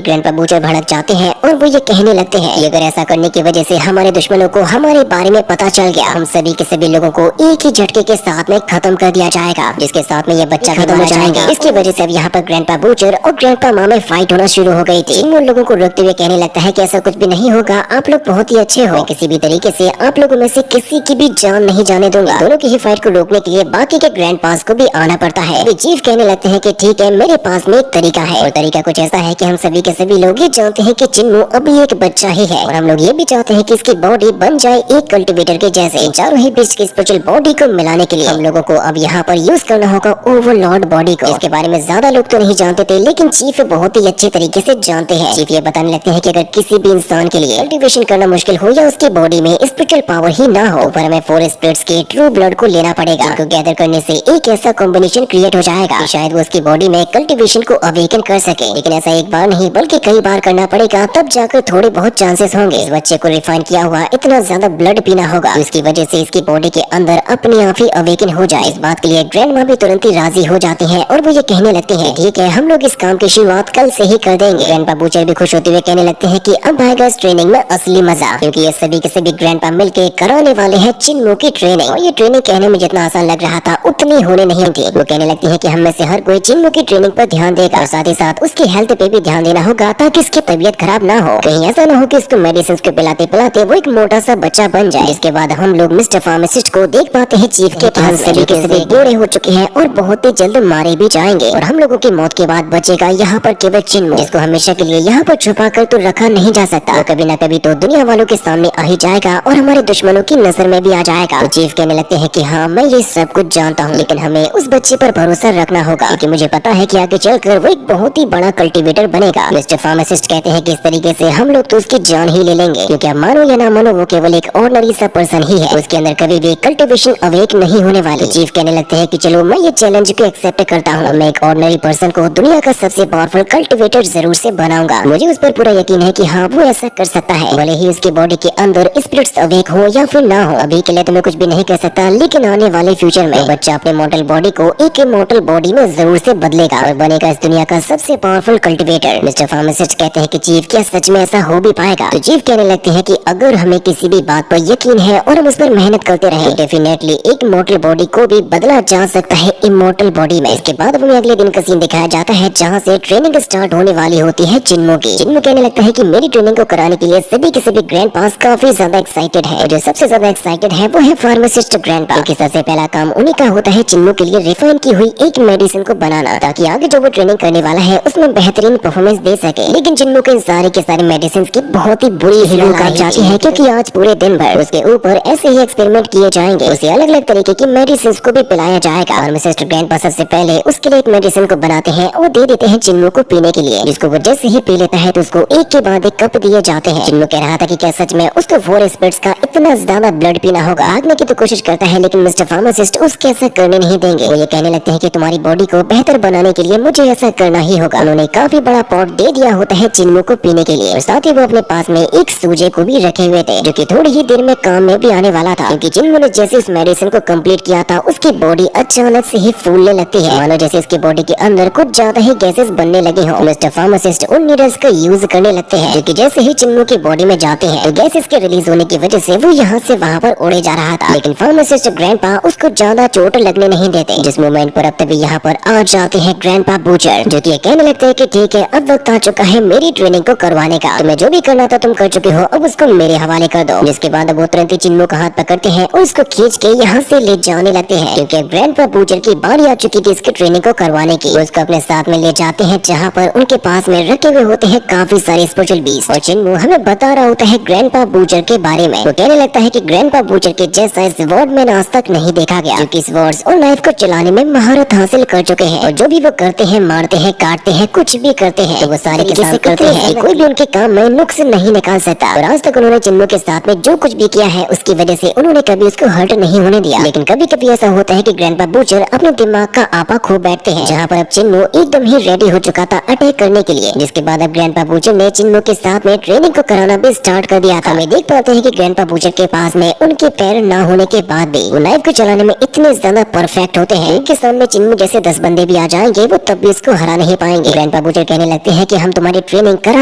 ग्रैंडपा बूचर भड़क जाते हैं और वो ये कहने लगते हैं कि अगर ऐसा करने की वजह से हमारे दुश्मनों को हमारे बारे में पता चल गया, हम सभी के सभी लोगों को एक ही झटके के साथ में खत्म कर दिया जाएगा, जिसके साथ में ये बच्चा खत्म हो जाएगा। इसकी वजह से अब यहाँ पर ग्रैंडपा बूचर और ग्रैंडपा माँ में फाइट होना शुरू हो गई थी। उन लोगों को रोकते हुए कहने लगता है कि ऐसा कुछ भी नहीं होगा, आप लोग बहुत ही अच्छे हो, किसी भी तरीके से आप लोगों में से किसी की भी जान नहीं जाने दूंगा। दोनों की ही फाइट को रोकने के लिए बाकी के ग्रैंडपास को भी आना पड़ता है। चीफ कहने लगते हैं कि ठीक है, मेरे पास में एक तरीका है, और तरीका कुछ ऐसा है कि हम सभी के सभी लोग ये जानते हैं कि चिन्नू अभी एक बच्चा ही है, और हम लोग ये भी चाहते हैं कि इसकी बॉडी बन जाए एक कल्टीवेटर के जैसे। चारों ही बीच की स्पिरिचुअल बॉडी को मिलाने के लिए हम लोगों को अब यहाँ पर यूज करना होगा ओवरलॉर्ड बॉडी को। इसके बारे में ज्यादा लोग तो नहीं जानते थे, लेकिन चीफ बहुत ही अच्छे तरीके से जानते हैं। चीफ ये बताने लगते हैं कि अगर किसी भी इंसान के लिए कल्टीवेशन करना मुश्किल हो या उसकी बॉडी में स्पिरिचुअल पावर ही ना हो, पर हमें 4 स्पिरिट्स के ट्रू ब्लड को लेना पड़ेगा। उनको गैदर करने से एक ऐसा कॉम्बिनेशन क्रिएट हो जाएगा कि शायद वो उसकी बॉडी में कल्टीवेशन को अवेकन कर सके। लेकिन ऐसा एक बार नहीं बल्कि कई बार करना पड़ेगा, तब जाकर थोड़े बहुत चांसेस होंगे। इस बच्चे को रिफाइन किया हुआ इतना ज्यादा ब्लड पीना होगा, इसकी वजह से इसकी बॉडी के अंदर अपने आप ही अवेकन हो जाए। इस बात के लिए ग्रैंडमा भी तुरंत ही राजी हो जाते हैं और वो ये कहने लगते हैं ठीक है, हम लोग इस काम की शुरुआत कल से ही कर देंगे। ग्रैंडपा बूचर भी खुश होते हुए कहने लगते हैं कि अब आएगा इस ट्रेनिंग में असली मजा, क्योंकि ये सभी के सभी ग्रैंडपा मिलके कराने वाले हैं चिन्नू की ट्रेनिंग। और ये ट्रेनिंग कहने में जितना जितना आसान लग रहा था उतनी होने नहीं थी। वो कहने लगती है कि हम में से हर कोई चिन्मू की ट्रेनिंग पर ध्यान देगा और साथ ही साथ उसकी हेल्थ पे भी ध्यान देना होगा ताकि उसकी तबीयत खराब ना हो। कहीं ऐसा ना हो कि उसको मेडिसिन को पिलाते पिलाते वो एक मोटा सा बच्चा बन जाए। जिसके बाद हम लोग मिस्टर फार्मासिस्ट को देख पाते हैं चीफ के पास सभी के सभी बूढ़े हो चुके हैं और बहुत ही जल्द मारे भी जाएंगे और हम लोगों की मौत के बाद बचेगा यहाँ पर केवल चिन्मू, जिसको हमेशा के लिए यहाँ पर छुपा कर तो रखा नहीं जा सकता। वो कभी न कभी तो दुनिया वालों के सामने आ ही जाएगा और हमारे दुश्मनों की नजर में भी आ जाएगा। तो चीफ कहने लगते हैं कि हाँ मैं ये सब कुछ जानता हूँ, लेकिन हमें उस बच्चे पर भरोसा रखना होगा क्योंकि मुझे पता है कि आगे चलकर वो एक बहुत ही बड़ा कल्टीवेटर बनेगा। मिस्टर फार्मासिस्ट कहते हैं कि इस तरीके से हम लोग तो उसकी जान ही ले लेंगे क्योंकि आप मानो या ना मानो वो केवल एक ऑर्डिनरी सा पर्सन ही है, उसके अंदर कभी भी कल्टीवेशन अवेक नहीं होने वाली। चीफ कहने लगते हैं कि चलो मैं ये चैलेंज को एक्सेप्ट करता हूँ, मैं एक ऑर्डिनरी पर्सन को दुनिया का सबसे पावरफुल कल्टीवेटर जरूर से बनाऊंगा। मुझे उस पर पूरा यकीन है कि हाँ वो ऐसा कर सकता है, भले ही उसकी बॉडी के अंदर स्पिरिट्स अवेक हो या फिर ना हो। अभी के लिए तो मैं कुछ भी नहीं कर सकता, लेकिन आने वाले फ्यूचर में बच्चा अपने मॉडल बॉडी को एक इमॉर्टल बॉडी में जरूर से बदलेगा और बनेगा इस दुनिया का सबसे पावरफुल कल्टीवेटर। मिस्टर फार्मासिस्ट कहते हैं कि चीफ क्या सच में ऐसा हो भी पाएगा? तो चीफ कहने लगते हैं कि अगर हमें किसी भी बात पर यकीन है और हम उस पर मेहनत करते रहे तो डेफिनेटली एक मॉडल बॉडी को भी बदला जा सकता है इमॉर्टल बॉडी में। इसके बाद हमें अगले दिन का सीन दिखाया जाता है जहाँ से ट्रेनिंग स्टार्ट होने वाली होती है चिन्मू की। चिन्मू कहने लगता है कि मेरी ट्रेनिंग को कराने के लिए सभी के सभी ग्रैंड पास काफी ज्यादा एक्साइटेड है और जो सबसे ज्यादा एक्साइटेड है वो है फार्मासिस्ट ग्रैंड पा। सबसे पहला काम उन्हीं का होता है चिन्मू के लिए रिफाइन की हुई एक मेडिसिन को बनाना ताकि आगे जो वो ट्रेनिंग करने वाला है उसमें बेहतरीन परफॉर्मेंस दे सके। लेकिन चिन्मू के सारे के सारे मेडिसिन की बहुत ही बुरी हिलूक आ जाती है क्योंकि आज पूरे दिन भर उसके ऊपर ऐसे ही एक्सपेरिमेंट किए जाएंगे, उसे अलग अलग तरीके की मेडिसिन को भी पिलाया जाएगा। फार्मासिस्ट ग्रैंड पा सबसे पहले उसके लिए एक मेडिसिन को बनाते हैं और दे देते हैं चिन्मू को पीने के लिए, जिसको वो जैसे ही पी लेता है तो उसको एक के बाद एक कप दिए जाते हैं। चिन्मू कह रहा था कि क्या सच में उसको 4 स्पिरिट्स का इतना ज्यादा ब्लड पीना होगा? भागने की तो कोशिश करता है लेकिन मिस्टर फार्मासिस्ट उसके ऐसा करने नहीं देंगे। वो ये कहने लगते हैं कि तुम्हारी बॉडी को बेहतर बनाने के लिए मुझे ऐसा करना ही होगा। उन्होंने काफी बड़ा पॉट दे दिया होता है चिन्मू को पीने के लिए और साथ ही वो अपने पास में एक सूजे को भी रखे हुए थे जो कि थोड़ी ही देर में काम में भी आने वाला था क्योंकि चिन्मू ने जैसे इस मेडिसिन को कंप्लीट किया था उसकी बॉडी अचानक से ही फूलने लगती है, मानो जैसे इसकी बॉडी के अंदर कुछ ज्यादा ही गैसेस बनने लगे हों। मिस्टर फार्मासिस्ट उन नीडल्स का यूज करने लगते हैं क्योंकि जैसे ही चिन्मू की बॉडी में जाते हैं तो गैसेस के रिलीज होने की वजह से वो यहाँ से वहाँ पर उड़े जा रहा था। लेकिन फार्मासिस्ट ग्रैंडपा उसको ज्यादा चोट लगने नहीं देते, जिस मोमेंट पर अब तभी यहाँ पर आ जाते हैं ग्रैंडपा बूचर जो कि कहने लगते हैं कि ठीक है अब वक्त आ चुका है मेरी ट्रेनिंग को करवाने का, तुम्हें जो भी करना था तुम कर चुके हो, अब उसको मेरे हवाले कर दो। जिसके बाद अब वो तुरंत ही चिन्मू का हाथ पकड़ते हैं और उसको खींच के यहाँ से ले जाने लगते हैं क्योंकि ग्रैंडपा बूचर की बारी आ चुकी थी इसकी ट्रेनिंग को करवाने की। उसको अपने साथ में ले जाते हैं जहाँ पर उनके पास में रखे हुए होते हैं काफी सारे स्पेशल बीज और चिन्मू हमें बता रहा होता है ग्रैंडपा बूचर के बारे में। वो कहने लगता है कि ग्रैंडपा बूचर के जैसा इस वर्ड में आज तक नहीं देखा गया जो कि इस वर्ड्स और नाइफ को चलाने में महारत हासिल कर चुके हैं और जो भी वो करते हैं, मारते हैं, काटते हैं, कुछ भी करते हैं तो वो सारे के सारे करते हैं कि कोई भी उनके काम में नुक्स नहीं निकाल सकता। और आज तक उन्होंने चिन्मू के साथ में जो कुछ भी किया है उसकी वजह से उन्होंने कभी उसको हर्ट नहीं होने दिया। लेकिन कभी कभी ऐसा होता है कि ग्रैंडपा बूचर अपने दिमाग का आपा खो बैठते हैं, जहाँ पर अब चिन्मू एकदम ही रेडी हो चुका था अटैक करने के लिए। जिसके बाद अब ग्रैंडपा बूचर ने चिन्मू के साथ में ट्रेनिंग को कराना भी स्टार्ट कर दिया था। हमें देख पाते हैं कि ग्रैंडपा बूचर के पास में उनके पैर न होने के बाद भी वो नाइफ को चलाने में इतने ज्यादा परफेक्ट होते हैं कि सामने चिन्मू जैसे 10 बंदे भी आ जाएंगे वो तब भी इसको हरा नहीं पाएंगे। ग्रैंडपा बूचर कहने लगते हैं कि हम तुम्हारी ट्रेनिंग करा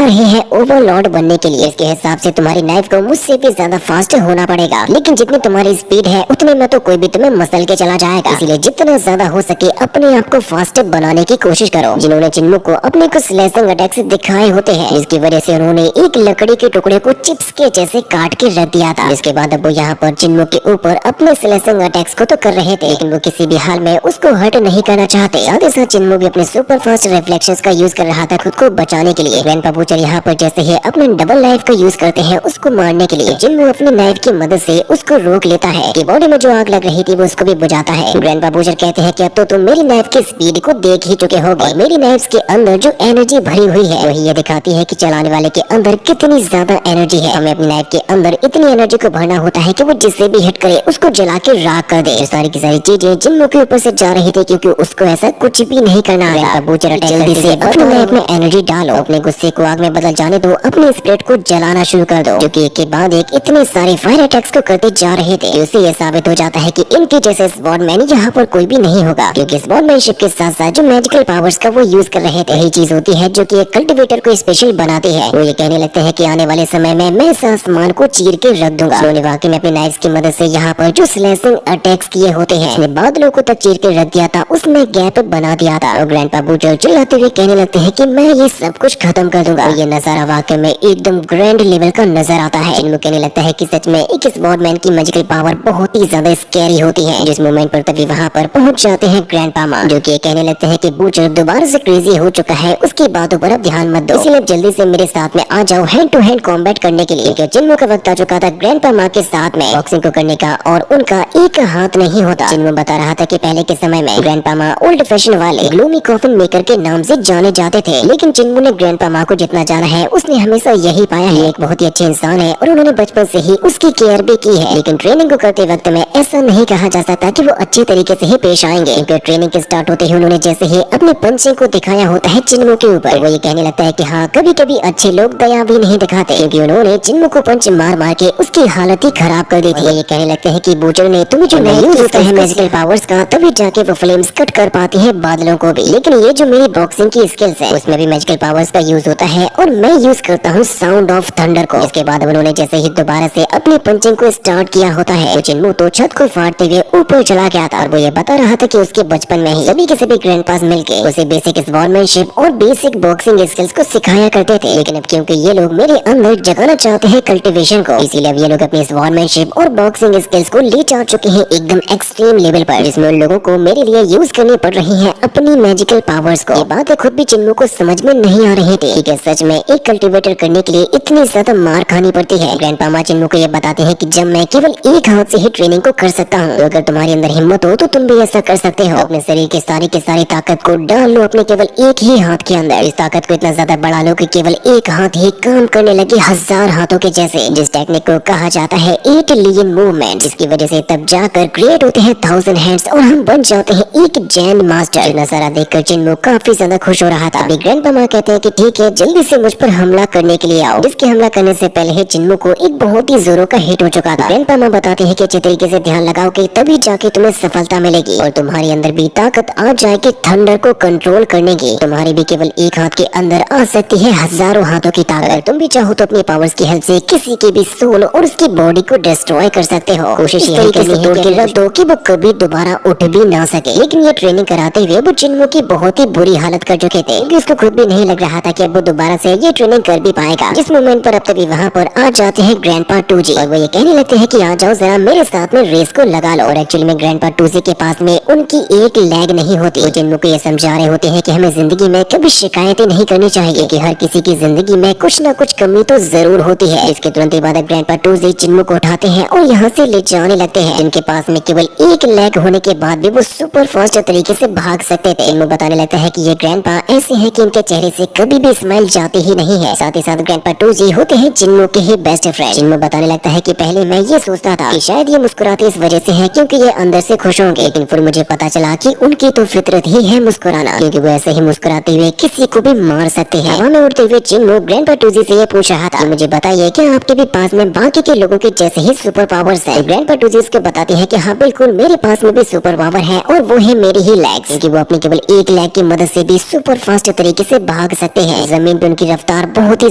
रहे हैं ओवरलॉर्ड बनने के लिए, इसके हिसाब से तुम्हारी नाइफ को मुझसे भी ज्यादा फास्ट होना पड़ेगा, लेकिन जितनी तुम्हारी स्पीड है उतने में तो कोई भी तुम्हें मसल के चला जाएगा, इसीलिए जितना ज्यादा हो सके अपने आप को फास्ट बनाने की कोशिश करो। जिन्होंने चिन्मू को अपने कुछ स्लैशिंग अटैक्स दिखाए होते हैं जिसकी वजह से उन्होंने एक लकड़ी के टुकड़े को चिप्स के जैसे काट के रख दिया था। इसके बाद अब वो यहाँ पर चिन्मू के ऊपर अपने स्लैशिंग अटैक्स को तो कर रहे थे लेकिन वो किसी भी हाल में उसको हर्ट नहीं करना चाहते। साथ ही साथ चिन्मू भी अपने सुपर फास्ट रिफ्लेक्शंस का यूज कर रहा था खुद को बचाने के लिए। ग्रैंडपा बूचर यहाँ पर जैसे ही अपने डबल नाइफ का यूज करते हैं उसको मारने के लिए, चिन्मू अपनी नाइफ की मदद से उसको रोक लेता है कि बॉडी में जो आग लग रही थी वो उसको भी बुझाता है। ग्रैंडपा बूचर कहते हैं कि अब तो तुम मेरी नाइफ की स्पीड को देख ही चुके हो और मेरी नाइफ के अंदर जो एनर्जी भरी हुई है वही ये दिखाती है कि चलाने वाले के अंदर कितनी ज्यादा एनर्जी है। हमें अपनी नाइफ के अंदर इतनी एनर्जी को भरना होता है कि वो जिससे भी हिट करे उसको जला के राख कर दे। सारी की सारी चीजें चिन्मू के ऊपर से जा रही थी क्योंकि उसको ऐसा कुछ भी नहीं करना आता। बूचर जल्दी से अपनी नाइफ में एनर्जी डालो, अपने गुस्से को आग में बदल जाने दो, अपने स्प्रिट को जलाना शुरू कर दो, जो कि एक के बाद एक इतने सारे फायर अटैक्स को करते जा रहे थे। उससे ये साबित हो जाता है कि इनके जैसे स्वॉर्डमैन यहाँ पर कोई भी नहीं होगा क्योंकि स्वॉर्डमैनशिप के साथ साथ जो मैजिकल पावर्स का वो यूज कर रहे थे यही चीज होती है जो कि एक कल्टीवेटर को स्पेशल बनाती है। वो ये कहने लगते हैं कि आने वाले समय में मैं इस आसमान को चीर के रख दूंगा। उन्होंने वाकई में अपनी नाइफ की मदद से यहाँ पर जो स्लैशिंग अटैक्स किए होते हैं। उसने बादलों को तक चीर के रख दिया था, उसमें गैप बना दिया था। और ग्रैंडपा बूचर चिल्लाते हुए कहने लगते हैं कि मैं ये सब कुछ खत्म कर दूंगा। और ये नजारा वाकई में एकदम ग्रैंड लेवल का नजर आता है। जिनको कहने लगता है कि सच में एक स्वॉर्डमैन की मैजिकल पावर बहुत ही ज्यादा स्कैरी होती है। जिस मोमेंट पर तभी वहाँ पर पहुंच जाते हैं ग्रैंडपा माँ, जो कि कहने लगते हैं कि बूचर दोबारा से क्रेजी हो चुका है, उसकी बातों पर अब ध्यान मत दो, इसलिए जल्दी से मेरे साथ में आ जाओ हैंड टू हैंड कॉम्बैट करने के लिए। जिन्मो का वक्त आ चुका था ग्रैंडपा माँ के साथ में बॉक्सिंग को करने का, और उनका एक हाथ नहीं होता। जिन्मो बता रहा था कि पहले के समय में ग्रैंडपा माँ ओल्ड फैशन वाले ग्लूमी कॉफिन मेकर के नाम से जाने जाते थे, लेकिन जिन्मो ने ग्रैंडपा माँ को जितना जाना है उसने हमेशा यही पाया है, एक बहुत ही अच्छे इंसान है और उन्होंने बचपन से ही उसकी केयर भी की है। लेकिन ट्रेनिंग को करते वक्त में ऐसा नहीं कहा जा सकता कि वो अच्छे तरीके से ही पेश आएंगे, क्योंकि ट्रेनिंग के स्टार्ट होते ही उन्होंने जैसे ही अपने पंचिंग को दिखाया होता है जिन्मो के ऊपर, वो ये कहने लगता है कि हाँ कभी कभी अच्छे लोग दया भी नहीं दिखाते, क्योंकि उन्होंने जिन्मो को पंच मार मार के उसकी हालत ही खराब कर दी थी। ये कहने लगते हैं कि बूचर ने तुम्हें जो नहीं यूज होता है मैजिकल पावर्स का, तभी जाके वो फ्लेम्स कट कर पाती है बादलों को भी, लेकिन ये जो मेरी बॉक्सिंग की स्किल्स है उसमें भी मैजिकल पावर्स का यूज होता है और मैं यूज करता हूँ साउंड ऑफ थंडर को। इसके बाद उन्होंने जैसे ही दोबारा से अपने पंचिंग को स्टार्ट किया होता है, जिन्मो तो छत को फाड़ते हुए ऊपर चला गया था। और वो ये बता रहा था कि उसके बचपन में ही सभी के सभी ग्रैंडपास मिलके उसे बेसिक स्वॉर्डमैनशिप और बेसिक बॉक्सिंग स्किल्स को सिखाया करते थे, लेकिन अब क्योंकि ये लोग मेरे अंदर जगाना चाहते हैं कल्टीवेशन को, इसीलिए अब ये लोग अपनी स्वॉर्डमैनशिप और बॉक्सिंग स्किल्स को ले जा चुके हैं एकदम एक्सट्रीम लेवल पर, जिसमें उन लोगों को मेरे लिए यूज करनी पड़ रही है अपनी मैजिकल पावर्स को। ये बात खुद भी जिन्मो को समझ में नहीं आ रही थी कि सच में एक कल्टीवेटर करने के लिए इतनी ज्यादा मार खानी पड़ती है। ग्रैंडपा माँ जिन्मो को ये बताते हैं कि जब मैं केवल एक हाथ से ही ट्रेनिंग को कर सकता हूँ, तो अगर तुम्हारे अंदर हिम्मत हो तो तुम भी ऐसा कर सकते हो। अपने शरीर के सारी ताकत को डाल लो अपने केवल एक ही हाथ के अंदर। इस ताकत को इतना ज्यादा बढ़ा लो कि केवल एक हाथ ही काम करने लगे 1000 हाथों के जैसे, जिस टेक्निक को कहा जाता है 8 लियन मूवमेंट, जिसकी वजह से तब जाकर क्रिएट होते हैं 1000 हैंड्स और हम बन जाते हैं एक जैन मास्टर। नजारा देखकर जिन्मो काफी ज्यादा खुश हो रहा था। अभी ग्रैंडपा माँ कहते हैं कि ठीक है जल्दी से मुझ पर हमला करने के लिए आओ, जिसके हमला करने से पहले ही जिन्मो को एक बहुत ही जोरों का हिट हो चुका था। ग्रैंडपा माँ बताते हैं कि अच्छे तरीके से ध्यान लगाओगे तभी जाके तुम्हें सफलता मिलेगी और तुम्हारे अंदर भी ताकत आ जाएगी थंडर को कंट्रोल करने की। तुम्हारी भी केवल एक हाथ के अंदर आ सकती है हजारों हाथों की ताकत। तुम भी चाहो तो अपनी पावर्स की हेल्प से किसी की भी सोल और उसकी बॉडी को डिस्ट्रॉय कर सकते हो। कोशिश यही करनी है कि रख दो कि वो कभी दोबारा उठ भी ना सके। लेकिन ये ट्रेनिंग कराते हुए वो जिन्मो की बहुत ही बुरी हालत कर चुके थे, क्योंकि उसको खुद भी नहीं लग रहा था कि अब वो दोबारा से ये ट्रेनिंग कर भी पाएगा। जिस मोमेंट पर अब तभी वहाँ पर आ जाते हैं ग्रैंडपा 2G और वो ये कहने लगते हैं कि आ जाओ जरा मेरे साथ में रेस को लगा लो। और एक्चुअली में ग्रैंडपा 2G के पास में उनकी एक लेग नहीं होती। वो जिन्मो को ये समझा रहे होते हैं कि हमें जिंदगी में कभी शिकायतें नहीं करनी चाहिए, कि हर किसी की जिंदगी में कुछ न कुछ कमी तो जरूर होती है। इसके तुरंत बाद ग्रैंडपा 2G जिन्मो को उठाते हैं और यहाँ से ले जाने लगते हैं। जिनके पास में केवल एक लेग होने के बाद भी वो सुपर फास्ट तरीके से भाग सकते थे। जिन्मो बताने लगता है कि ये ग्रैंडपा ऐसे हैं कि इनके चेहरे से कभी भी स्माइल जाती ही नहीं है। साथ ही साथ ग्रैंडपा 2G होते हैं जिन्मो के ही बेस्ट फ्रेंड। जिन्मो बताने लगता है कि पहले मैं ये सोचता था कि शायद ये मुस्कुराते इस वजह से है क्योंकि ये अंदर से खुश होंगे, लेकिन फिर मुझे पता चला कि उनकी तो फितरत ही है मुस्कुराना, क्योंकि वो ऐसे ही मुस्कुराते हुए किसी को भी मार सकते हैं। हवा में उड़ते हुए जिन्मो ग्रैंडपा 2G से ये पूछ रहा था, मुझे बताइए क्या आपके भी पास में बाकी के लोगों के जैसे ही सुपर पावर्स है? ग्रैंडपा 2G उसको बताते हैं कि हाँ बिल्कुल मेरे पास में भी सुपर पावर है और वो है मेरी ही लेग्स, क्योंकि वो अपनी केवल एक लेग की मदद से भी सुपर फास्ट तरीके से भाग सकते हैं। जमीन पे उनकी रफ्तार बहुत ही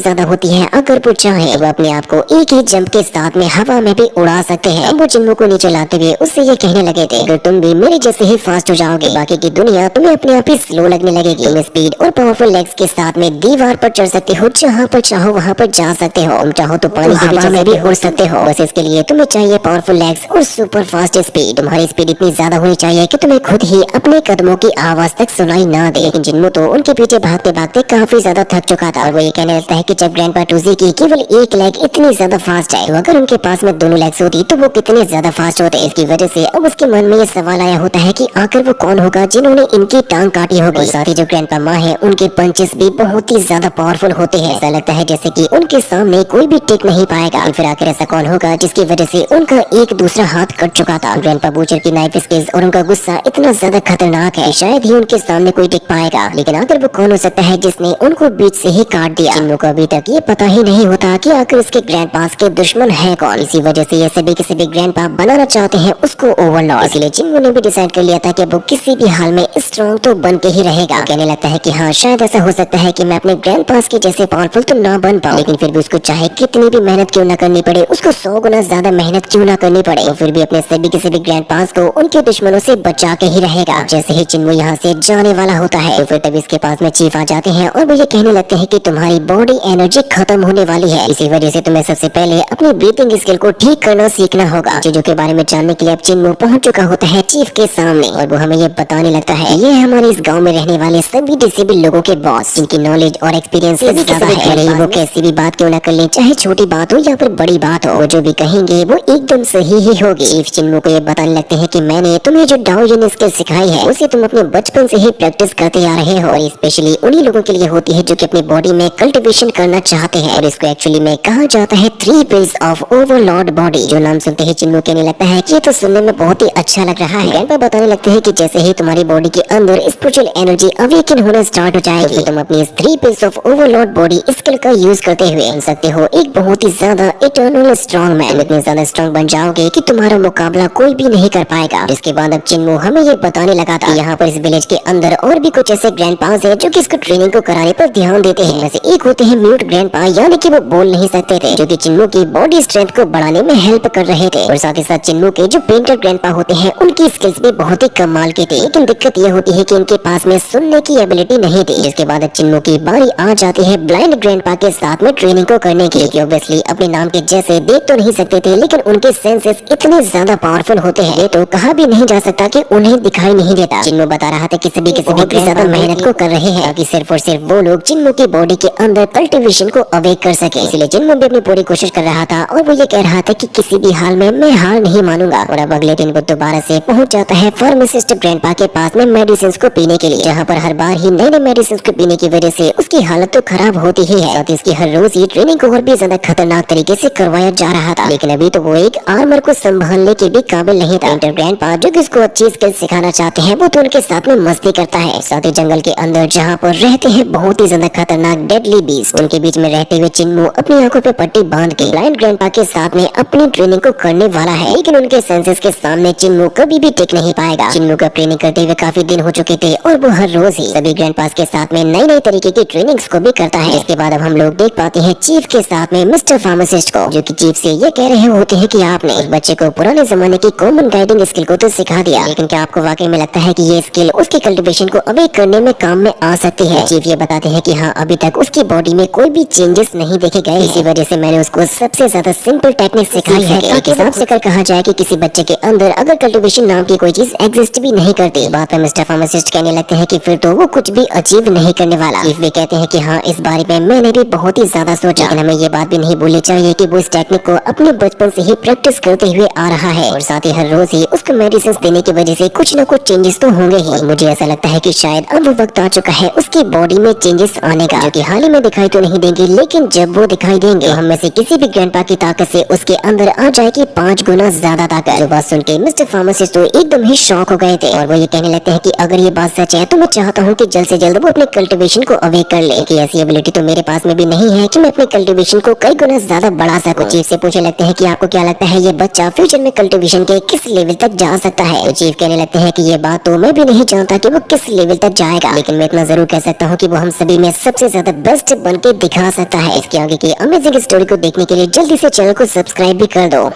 ज्यादा होती है, अगर वो चाहे वो अपने आप को एक ही जंप के साथ में हवा में भी उड़ा सकते हैं। अब वो जिन्मो को नीचे लाते हुए उससे ये कहने लगे थे, अगर तुम भी मेरे जैसे ही फास्ट हो जाओगे बाकी की दुनिया तुम्हें अपने आप ही स्लो लगने लगेगी। तुम स्पीड और पावरफुल लेग्स के साथ में दीवार पर चढ़ सकते हो, जहाँ पर चाहो वहाँ पर जा सकते हो। तुम चाहो तो पानी की हवा में भी उड़ सकते हो। बस इसके लिए तुम्हें चाहिए पावरफुल लेग्स और सुपर फास्ट स्पीड। तुम्हारी स्पीड इतनी ज्यादा होनी चाहिए कि तुम्हें खुद ही अपने कदमों की आवाज तक सुनाई ना दे। लेकिन जिन्मो तो उनके पीछे भागते भागते काफी ज्यादा थक चुका था और वो ये कहने लगता है कि जब ग्रैंडपा 2G की केवल एक लेग इतनी ज्यादा फास्ट है, तो अगर उनके पास में दोनों लेग्स होती तो वो कितने ज्यादा फास्ट होते। इसकी वजह से अब उसके मन में ये सवाल आया होता है कि आखिर वो कौन होगा जिन्होंने इनकी टांग काटी होगी। साथ ही जो ग्रैंडपा माँ है उनके पंचेस भी बहुत ही ज्यादा पावरफुल होते हैं। ऐसा लगता है जैसे कि उनके सामने कोई भी टिक नहीं पाएगा। फिर आखिर ऐसा कौन होगा जिसकी वजह से उनका एक दूसरा हाथ कट चुका था? ग्रैंडपा बूचर की नाइफ स्किल्स और उनका गुस्सा इतना ज्यादा खतरनाक है शायद ही उनके सामने कोई टिक पाएगा। लेकिन आखिर वो कौन हो सकता है जिसने उनको बीच से ही काट दिया? जिन्मो को अभी तक ये पता ही नहीं होता कि आखिर उसके ग्रैंडपास के दुश्मन है कौन। इसी वजह से ये सभी के सभी ग्रैंडपा बनाना चाहते हैं उसको ओवरलॉर्ड। इसलिए जिन्मो ने भी डिसाइड कर लिया था कि वो किसी भी हाल में स्ट्रॉन्ग तो बन के ही रहेगा। कहने लगता है कि हाँ शायद ऐसा हो सकता है कि मैं अपने ग्रैंडपास के जैसे पावरफुल तो ना बन पाऊं, लेकिन फिर भी उसको चाहे कितनी भी मेहनत क्यों ना करनी पड़े, उसको 100 गुना ज्यादा मेहनत क्यों ना करनी पड़े, वो फिर भी अपने सभी के सभी ग्रैंड पास को उनके दुश्मनों से बचा के ही रहेगा। जैसे ही चिन्मू यहाँ से जाने वाला होता है तो फिर तब इसके पास में चीफ आ जाते हैं और वो ये कहने लगते हैं कि तुम्हारी बॉडी एनर्जी खत्म होने वाली है, इसी वजह से तुम्हें सबसे पहले अपनी ब्रीथिंग स्किल को ठीक करना सीखना होगा। चीजों के बारे में जानने के लिए अब चिन्मू पहुंच चुका होता है चीफ के सामने और वो हमें ये बताने लगता है ये हमारे इस गाँव में रहने वाले सभी डिसेबल लोगों के बॉस, जिनकी नॉलेज और एक्सपीरियंस ज्यादा है। वो कैसी भी बात क्यों न कर ले, चाहे छोटी बात हो या फिर बड़ी बात हो, वो जो भी कहेंगे वो एकदम सही ही होगी। चीफ चिन्मू को ये बताने लगते हैं कि मैंने तुम्हें जो डाओ स्किल सिखाई है उसे तुम अपने बचपन से ही प्रैक्टिस करते आ रहे हो और स्पेशली उन्हीं लोगों के लिए होती है जो कि अपनी बॉडी में कल्टिवेशन करना चाहते हैं और इसको एक्चुअली में कहा जाता है 3 पिल्स ऑफ ओवरलॉर्ड बॉडी। जो नाम सुनते ही चिन्मू कहने लगता है कि ये तो सुनने में बहुत ही अच्छा लग रहा है। ग्रैंडपा बताने लगते हैं कि जैसे ही तुम्हारी बॉडी के अंदर स्पिरिचुअल एनर्जी अवेकन होना स्टार्ट हो जाएगी तो तुम अपनी इस 3 pills of Overlord body skill का यूज करते हुए बन सकते हो एक बहुत ही ज्यादा इटर्नल स्ट्रॉन्ग मैन। इतने ज्यादा स्ट्रॉन्ग बन जाओगे कि तुम्हारा मुकाबला कोई भी नहीं कर पाएगा। जिसके बाद अब चिन्मू हमें ये बताने लगा था यहाँ पर इस विलेज के अंदर और भी कुछ ऐसे ग्रैंड पास है जो कि इसको ट्रेनिंग को कराने पर ध्यान देते हैं। वैसे एक होते हैं म्यूट ग्रैंड पा, यानी कि वो बोल नहीं सकते थे, जो कि चिन्मू की बॉडी स्ट्रेंथ को बढ़ाने में हेल्प कर रहे थे। और साथ ही साथ चिन्मू के जो पेंटर ग्रैंड पा होते हैं उनकी स्किल्स भी बहुत ही कमाल की थी, लेकिन दिक्कत ये होती है कि इनके पास में सुनने की एबिलिटी नहीं थी। जिसके बाद चिन्मू की बारी आ जाती है ब्लाइंड ग्रैंड पा के साथ में ट्रेनिंग को करने की, क्योंकि ऑब्वियसली अपने नाम के जैसे देख तो नहीं सकते थे, लेकिन उनके सेंसेस इतने ज्यादा पावरफुल होते हैं तो कहा भी नहीं जा सकता कि उन्हें दिखाई नहीं देता। चिन्मू बता रहा था कि सभी के सभी ज्यादा मेहनत को कर रहे हैं ताकि सिर्फ और सिर्फ वो लोग चिन्मू की बॉडी के अंदर कल्टिवेशन को अवेक कर सके। इसलिए चिन्मू भी अपनी पूरी कोशिश कर रहा था और वो ये कह रहा था कि किसी भी हाल में मैं हार नहीं मानूंगा। और अब अगले दिन वो दोबारा से पहुंच जाता है फार्मासिस्ट ग्रैंडपा के पास में मेडिसिन को पीने के लिए, जहाँ पर हर बार ही नए नए मेडिसिन को पीने की वजह से उसकी हालत तो खराब होती ही है। इसकी हर रोज ही ट्रेनिंग को और भी ज्यादा खतरनाक तरीके से करवाया जा रहा था, लेकिन अभी तो वो एक आर्मर को संभालने के भी काबिल नहीं था। पेंटर ग्रैंडपा जो इसको अच्छी स्किल सिखाना चाहते हैं वो तो उनके साथ में मस्ती करता है। साथ ही जंगल के अंदर जहाँ पर रहते हैं बहुत ही ज्यादा खतरनाक डेडली बीस्ट, उनके बीच में रहते हुए चिन्मू अपनी आंखों पे पट्टी बांध के ब्लाइंड ग्रैंडपा के साथ में अपनी ट्रेनिंग को करने वाला है, लेकिन उनके सेंसेस के सामने चिन्मू कभी भी टिक नहीं पाएगा। चिन्मू का ट्रेनिंग करते हुए काफी दिन हो चुके थे और वो हर रोज ही सभी ग्रैंडपास के साथ में नई नई तरीके की ट्रेनिंग्स को भी करता है। इसके बाद अब हम लोग देख पाते हैं चीफ के साथ में मिस्टर फार्मासिस्ट को, जो कि चीफ से ये कह रहे होते हैं कि आपने उस बच्चे को पुराने जमाने की कॉमन गाइडिंग स्किल को तो सिखा दिया, लेकिन क्या आपको वाकई में लगता है कि ये स्किल उसके कल्टिवेशन को अवेक करने में काम में आ सकती है? चीफ ये बताते हैं कि हाँ, अभी तक उसकी बॉडी में कोई भी चेंजेस नहीं देखे गए, इसी वजह से मैंने उसको सबसे ज्यादा सिंपल टेक्निक सिखाई है ताकि हिसाब से कर कहा जाए कि किसी बच्चे के अंदर अगर कल्टिवेशन नाम की कोई चीज एग्जिस्ट भी नहीं करती। बात में मिस्टर फार्मासिस्ट कहने लगते हैं कि फिर तो वो कुछ भी अचीव नहीं करने वाला। चीफ भी कहते हैं कि हाँ, इस बारे में मैंने भी बहुत ही ज्यादा सोचा, लेकिन हमें ये बात भी नहीं भूलनी चाहिए कि वो इस टेक्निक को अपने बचपन से ही प्रैक्टिस करते हुए आ रहा है और साथ ही हर रोज ही उसको मेडिसिन देने की वजह से कुछ न कुछ चेंजेस तो होंगे ही। और मुझे ऐसा लगता है कि शायद अब वो वक्त आ चुका है उसकी बॉडी में चेंजेस आने का, जो कि हाल ही में दिखाई तो नहीं देंगे, लेकिन जब वो दिखाई देंगे तो हम में से किसी भी ग्रैंडपा की ताकत से उसके अंदर आ जाएगी 5 गुना ज्यादा ताकत। जो बात सुन के मिस्टर फार्मासिस्ट तो एकदम ही शॉक हो गए थे और वो ये कहने लगते हैं कि अगर ये बात सच है तो मैं चाहता हूँ कि जल्द से जल्द वो अपने कल्टिवेशन को अवेक कर ले, कि ऐसी एबिलिटी तो मेरे पास में भी नहीं है कि मैं अपने कल्टिवेशन को कई गुना ज्यादा बढ़ा सकूं। चीफ से पूछने लगते हैं कि आपको क्या लगता है ये बच्चा फ्यूचर में कल्टिवेशन के किस लेवल तक जा सकता है? तो चीफ कहने लगते हैं कि ये बात तो मैं भी नहीं जानता कि वो किस लेवल तक जाएगा, लेकिन मैं इतना जरूर कह सकता हूँ कि वो हम सभी में सबसे ज्यादा बेस्ट बन के दिखा सकता है। इसके आगे की अमेजिंग स्टोरी को देखने के लिए जल्दी से चैनल को सब्सक्राइब भी कर दो।